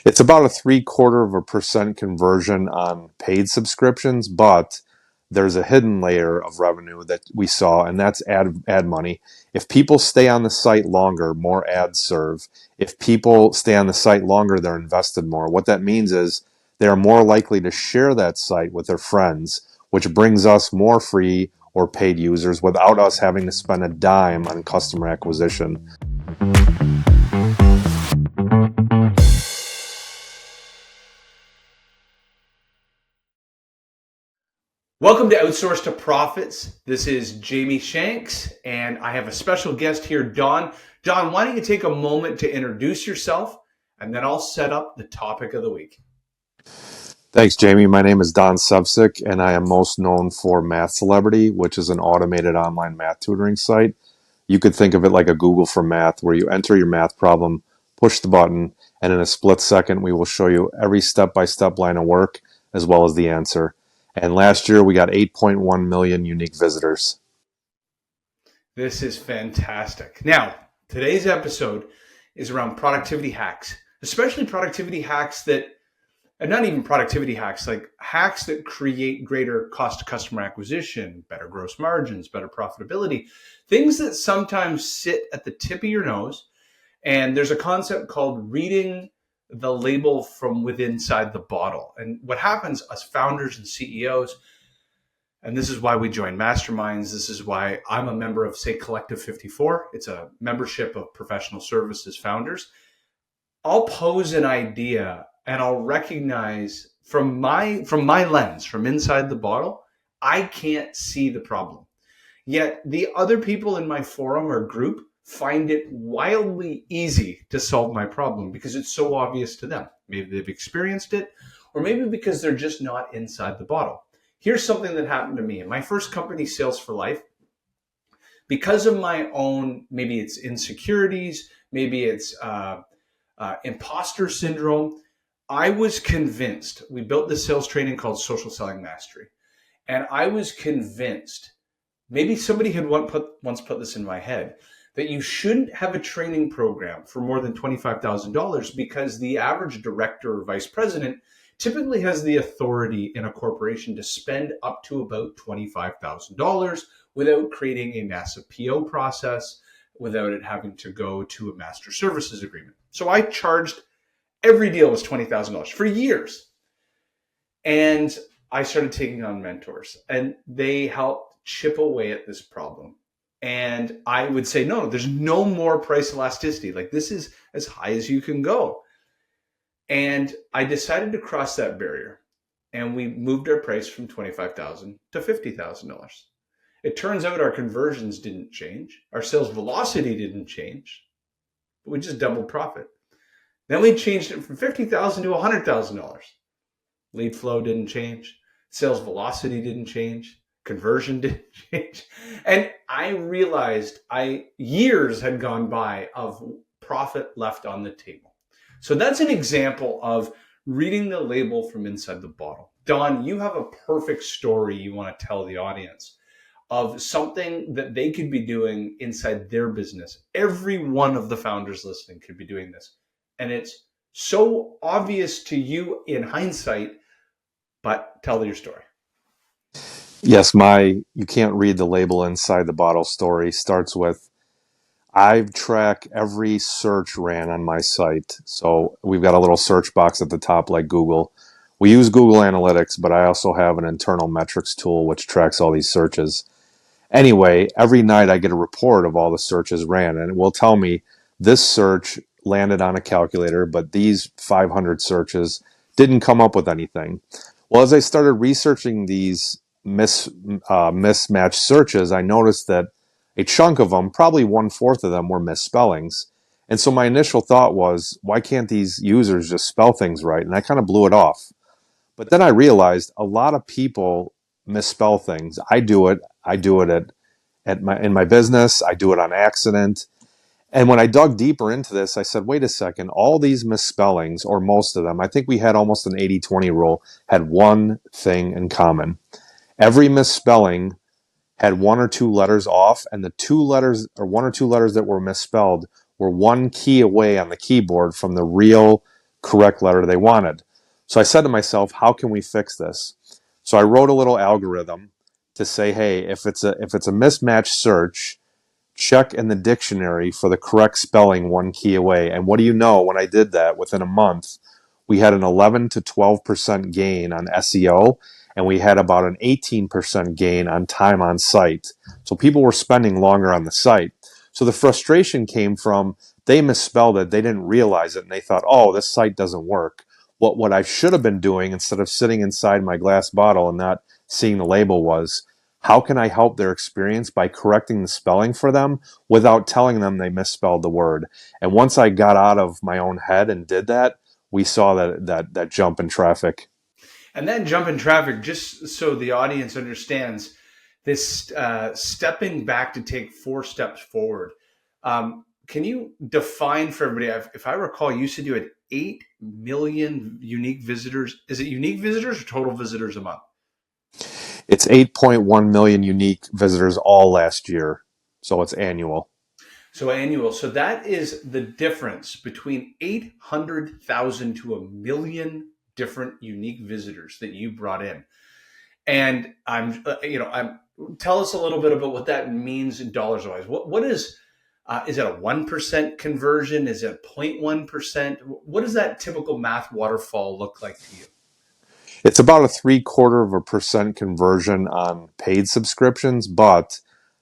It's about a 0.75% conversion on paid subscriptions, but there's a hidden layer of revenue that we saw, and that's ad money. If people stay on the site longer, more ads serve. If people stay on the site longer, they're invested more. What that means is they are more likely to share that site with their friends, which brings us more free or paid users without us having to spend a dime on customer acquisition. Welcome to Outsource to Profits. This is Jamie Shanks, and I have a special guest here, Don. Don, why don't you take a moment to introduce yourself, and then I'll set up the topic of the week. Thanks, Jamie. My name is Don Sevcik, and I am most known for Math Celebrity, which is an automated online math tutoring site. You could think of it like a Google for Math, where you enter your math problem, push the button, and in a split second, we will show you every step-by-step line of work, as well as the answer. And last year, we got 8.1 million unique visitors. This is fantastic. Now, today's episode is around productivity hacks, especially productivity hacks that, and not even productivity hacks, like hacks that create greater cost to customer acquisition, better gross margins, better profitability, things that sometimes sit at the tip of your nose. And there's a concept called reading the label from within inside the bottle. And what happens as founders and CEOs, and this is why we join masterminds, this is why I'm a member of, say, Collective 54. It's a membership of professional services founders. I'll pose an idea and I'll recognize from my lens, from inside the bottle, I can't see the problem. Yet the other people in my forum or group find it wildly easy to solve my problem because it's so obvious to them. Maybe they've experienced it, or maybe because they're just not inside the bottle. Here's something that happened to me in my first company, Sales for Life. Because of my own, maybe it's insecurities, maybe it's imposter syndrome, I was convinced, we built this sales training called Social Selling Mastery. And I was convinced, maybe somebody had once put this in my head, that you shouldn't have a training program for more than $25,000 because the average director or vice president typically has the authority in a corporation to spend up to about $25,000 without creating a massive PO process, without it having to go to a master services agreement. So I charged, every deal was $20,000 for years. And I started taking on mentors, and they helped chip away at this problem. And I would say, no, there's no more price elasticity. Like, this is as high as you can go. And I decided to cross that barrier, and we moved our price from $25,000 to $50,000. It turns out our conversions didn't change. Our sales velocity didn't change, but we just doubled profit. Then we changed it from $50,000 to $100,000. Lead flow didn't change. Sales velocity didn't change. Conversion didn't change. And I realized years had gone by of profit left on the table. So that's an example of reading the label from inside the bottle. Don, you have a perfect story you want to tell the audience of something that they could be doing inside their business. Every one of the founders listening could be doing this. And it's so obvious to you in hindsight, but tell your story. Yes, my you can't read the label inside the bottle story starts with, I've tracked every search ran on my site. So we've got a little search box at the top like Google. We use Google Analytics, but I also have an internal metrics tool which tracks all these searches. Anyway, every night I get a report of all the searches ran, and it will tell me this search landed on a calculator, but these 500 searches didn't come up with anything. Well, as I started researching these mismatched searches, I noticed that a chunk of them, probably 1/4 of them, were misspellings. And so my initial thought was, why can't these users just spell things right? And I kind of blew it off. But then I realized a lot of people misspell things. I do it. I do it in my business. I do it on accident. And when I dug deeper into this, I said, wait a second, all these misspellings, or most of them, I think we had almost an 80-20 rule, had one thing in common. Every misspelling had one or two letters off, and the two letters, or one or two letters that were misspelled, were one key away on the keyboard from the real correct letter they wanted. So I said to myself, how can we fix this? So I wrote a little algorithm to say, hey, if it's a mismatched search, check in the dictionary for the correct spelling one key away. And what do you know, when I did that, within a month, we had an 11 to 12% gain on SEO, and we had about an 18% gain on time on site. So people were spending longer on the site. So the frustration came from they misspelled it, they didn't realize it, and they thought, oh, this site doesn't work. What I should have been doing, instead of sitting inside my glass bottle and not seeing the label, was how can I help their experience by correcting the spelling for them without telling them they misspelled the word? And once I got out of my own head and did that, we saw that jump in traffic. And that jump in traffic, just so the audience understands, this stepping back to take 4 steps forward. Can you define for everybody? If I recall, you said you had 8 million unique visitors. Is it unique visitors or total visitors a month? It's 8.1 million unique visitors all last year. So it's annual. So annual. So that is the difference between 800,000 to a million different unique visitors that you brought in. And I'm tell us a little bit about what that means in dollars wise. What is it a 1% conversion? Is it 0.1%? What does that typical math waterfall look like to you? It's about a 0.75% conversion on paid subscriptions, but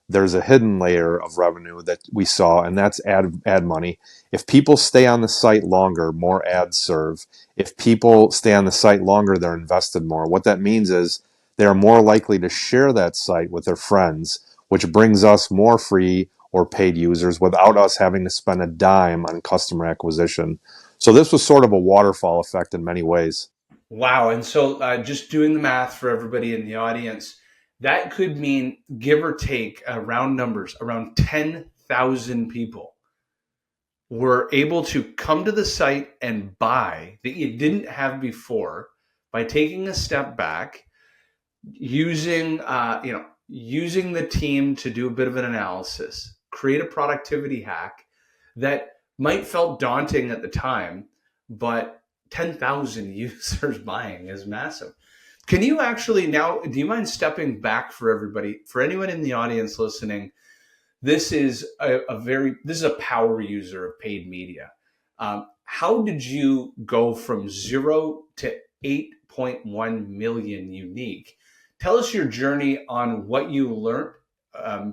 there's a hidden layer of revenue that we saw, and that's ad money. If people stay on the site longer, more ads serve. If people stay on the site longer, they're invested more. What that means is they are more likely to share that site with their friends, which brings us more free or paid users without us having to spend a dime on customer acquisition. So this was sort of a waterfall effect in many ways. Wow. And so just doing the math for everybody in the audience, that could mean, give or take, round numbers, around 10,000 people were able to come to the site and buy that you didn't have before by taking a step back, using using the team to do a bit of an analysis, create a productivity hack that might felt daunting at the time, but 10,000 users buying is massive. Can you actually now, do you mind stepping back for everybody, for anyone in the audience listening? This is this is a power user of paid media. How did you go from 0 to 8.1 million unique? Tell us your journey on what you learned,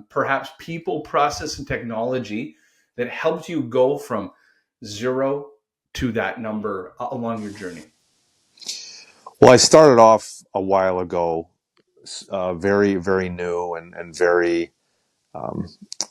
perhaps people, process, and technology that helped you go from 0 to that number along your journey. Well, I started off a while ago, very, very new and very um,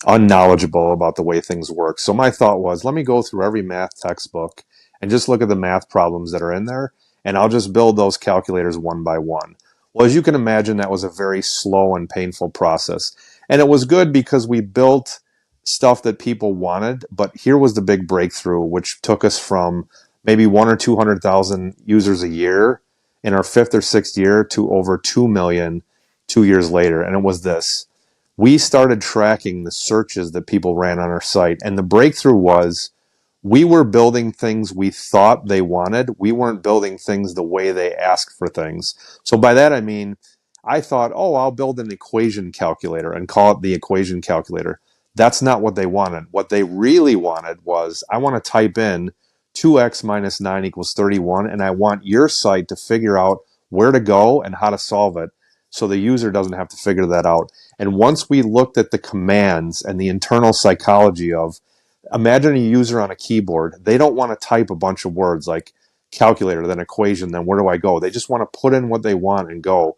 unknowledgeable about the way things work. So my thought was, let me go through every math textbook and just look at the math problems that are in there, and I'll just build those calculators one by one. Well, as you can imagine, that was a very slow and painful process. And it was good because we built stuff that people wanted, but here was the big breakthrough, which took us from maybe 1 or 200,000 users a year in our 5th or 6th year to over 2 million 2 years later. And it was this: we started tracking the searches that people ran on our site. And the breakthrough was we were building things we thought they wanted. We weren't building things the way they asked for things. So by that, I mean, I thought, oh, I'll build an equation calculator and call it the equation calculator. That's not what they wanted. What they really wanted was, I want to type in 2x minus 9 equals 31, and I want your site to figure out where to go and how to solve it so the user doesn't have to figure that out. And once we looked at the commands and the internal psychology of, imagine a user on a keyboard, they don't want to type a bunch of words like calculator, then equation, then where do I go? They just want to put in what they want and go.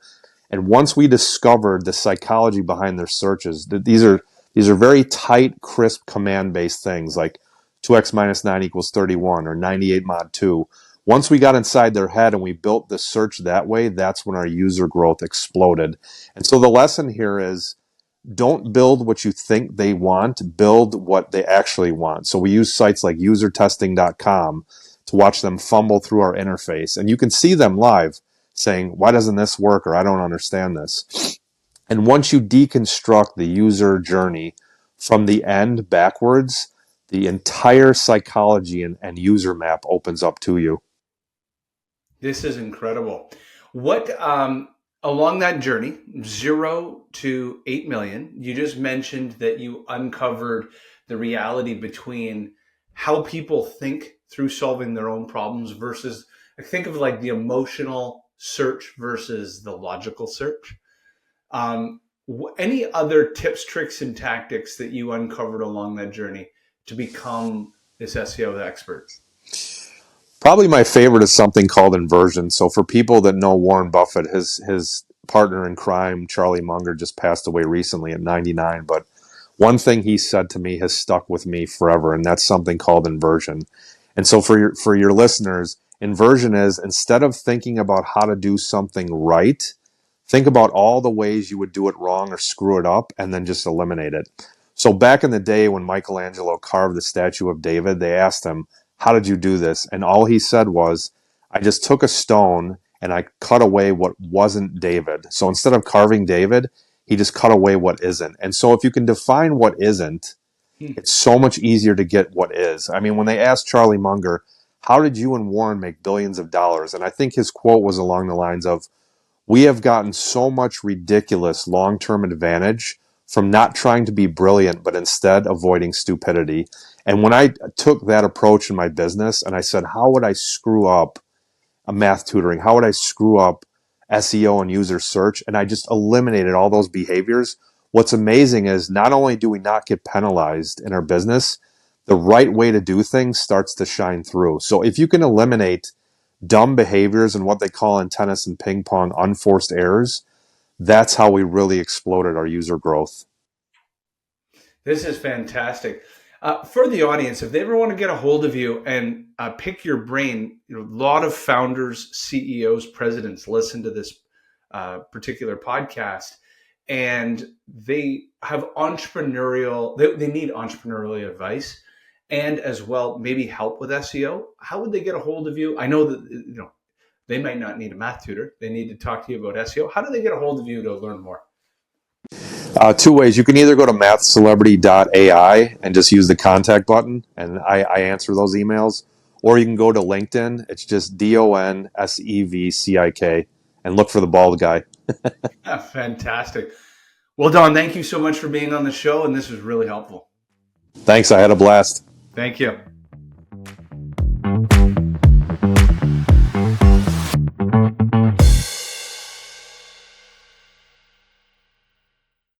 And once we discovered the psychology behind their searches, these are very tight, crisp command-based things like 2x minus 9 equals 31 or 98 mod 2. Once we got inside their head and we built the search that way, that's when our user growth exploded. And so the lesson here is, don't build what you think they want, build what they actually want. So we use sites like usertesting.com to watch them fumble through our interface. And you can see them live saying, why doesn't this work? Or I don't understand this. And once you deconstruct the user journey from the end backwards, the entire psychology and user map opens up to you. This is incredible. What along that journey, 0 to 8 million, you just mentioned that you uncovered the reality between how people think through solving their own problems versus, I think of like the emotional search versus the logical search. Any other tips, tricks, and tactics that you uncovered along that journey to become this SEO expert? Probably my favorite is something called inversion. So for people that know Warren Buffett, his partner in crime, Charlie Munger, just passed away recently at 99. But one thing he said to me has stuck with me forever, and that's something called inversion. And so for your listeners, inversion is instead of thinking about how to do something right, think about all the ways you would do it wrong or screw it up, and then just eliminate it. So back in the day when Michelangelo carved the statue of David, they asked him, "How did you do this?" And all he said was, "I just took a stone and I cut away what wasn't David." So instead of carving David, he just cut away what isn't. And so if you can define what isn't, Hmm. it's so much easier to get what is. I mean, when they asked Charlie Munger, "How did you and Warren make billions of dollars?" And I think his quote was along the lines of, "We have gotten so much ridiculous long term advantage from not trying to be brilliant, but instead avoiding stupidity." And when I took that approach in my business and I said, "How would I screw up a math tutoring? How would I screw up SEO and user search?" And I just eliminated all those behaviors. What's amazing is not only do we not get penalized in our business, the right way to do things starts to shine through. So if you can eliminate dumb behaviors and what they call in tennis and ping pong unforced errors, that's how we really exploded our user growth. This is fantastic. For the audience, if they ever want to get a hold of you and pick your brain, a lot of founders, CEOs, presidents listen to this particular podcast, and they have they need entrepreneurial advice and as well maybe help with SEO. How would they get a hold of you? I know that they might not need a math tutor; they need to talk to you about SEO. How do they get a hold of you to learn more? Two ways. You can either go to mathcelebrity.ai and just use the contact button, and I answer those emails, or you can go to LinkedIn. It's just DONSEVCIK and look for the bald guy. Fantastic. Well, Don, thank you so much for being on the show, and this was really helpful. Thanks. I had a blast. Thank you.